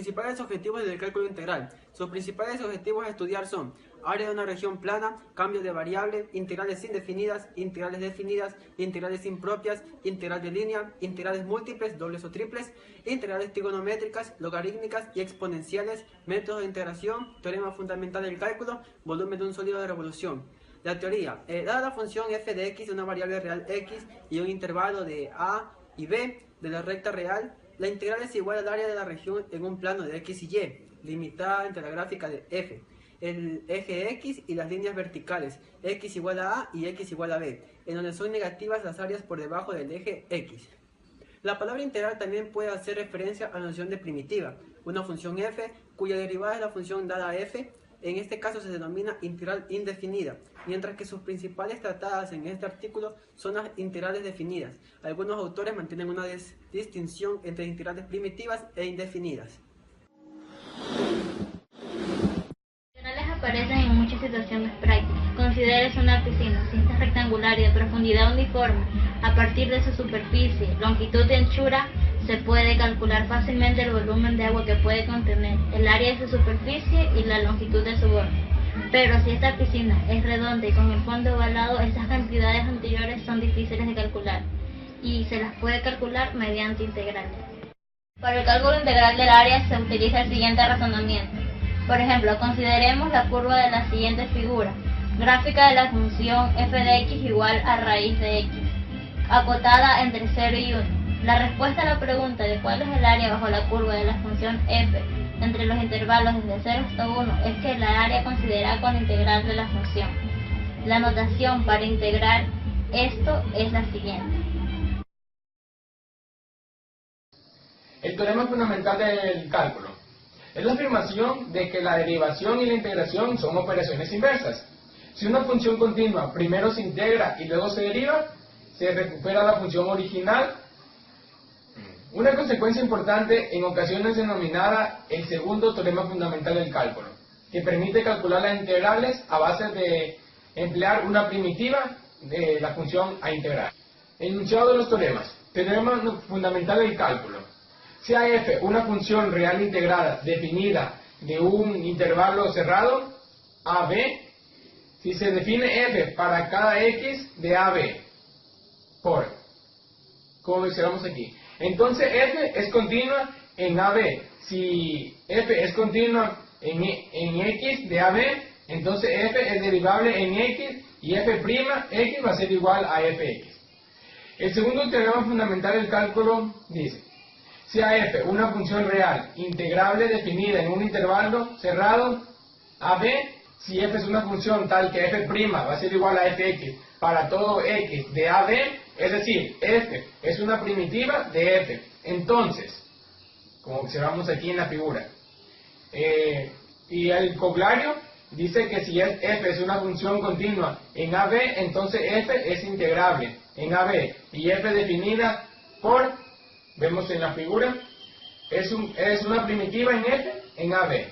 principales objetivos del cálculo integral. Sus principales objetivos a estudiar son área de una región plana, cambio de variable, integrales indefinidas, integrales definidas, integrales impropias, integral de línea, integrales múltiples, dobles o triples, integrales trigonométricas, logarítmicas y exponenciales, métodos de integración, teorema fundamental del cálculo, volumen de un sólido de revolución. La teoría. Dada la función f de x de una variable real x y un intervalo de a y b de la recta real, la integral es igual al área de la región en un plano de x y y, limitada entre la gráfica de f, el eje x y las líneas verticales, x igual a a y x igual a b, en donde son negativas las áreas por debajo del eje x. La palabra integral también puede hacer referencia a la noción de primitiva, una función f cuya derivada es la función dada f. En este caso se denomina integral indefinida, mientras que sus principales tratadas en este artículo son las integrales definidas. Algunos autores mantienen una distinción entre integrales primitivas e indefinidas. Las integrales aparecen en muchas situaciones prácticas. Considérese una piscina, si esta es rectangular y de profundidad uniforme, a partir de su superficie, longitud y anchura, se puede calcular fácilmente el volumen de agua que puede contener, el área de su superficie y la longitud de su borde. Pero si esta piscina es redonda y con el fondo ovalado, estas cantidades anteriores son difíciles de calcular y se las puede calcular mediante integrales. Para el cálculo integral del área se utiliza el siguiente razonamiento. Por ejemplo, consideremos la curva de la siguiente figura. Gráfica de la función f de x igual a raíz de x, acotada entre 0 y 1. La respuesta a la pregunta de cuál es el área bajo la curva de la función f entre los intervalos desde 0 hasta 1 es que la área considerada con la integral de la función. La notación para integrar esto es la siguiente. El teorema fundamental del cálculo es la afirmación de que la derivación y la integración son operaciones inversas. Si una función continua primero se integra y luego se deriva, se recupera la función original. Una consecuencia importante en ocasiones denominada el segundo teorema fundamental del cálculo, que permite calcular las integrales a base de emplear una primitiva de la función a integrar. Enunciado de los teoremas. Teorema fundamental del cálculo. Sea f una función real integrada definida de un intervalo cerrado, ab, si se define f para cada x de ab, por, como observamos aquí. Entonces f es continua en AB. Si f es continua en x de AB, entonces f es derivable en x y f' x va a ser igual a fx. El segundo teorema fundamental del cálculo dice, sea f una función real integrable definida en un intervalo cerrado AB, si f es una función tal que f' va a ser igual a fx para todo x de AB, es decir, f es una primitiva de f. Entonces, como observamos aquí en la figura, y el coglario dice que si f es una función continua en AB, entonces f es integrable en AB y f definida por, vemos en la figura, es una primitiva en f en AB.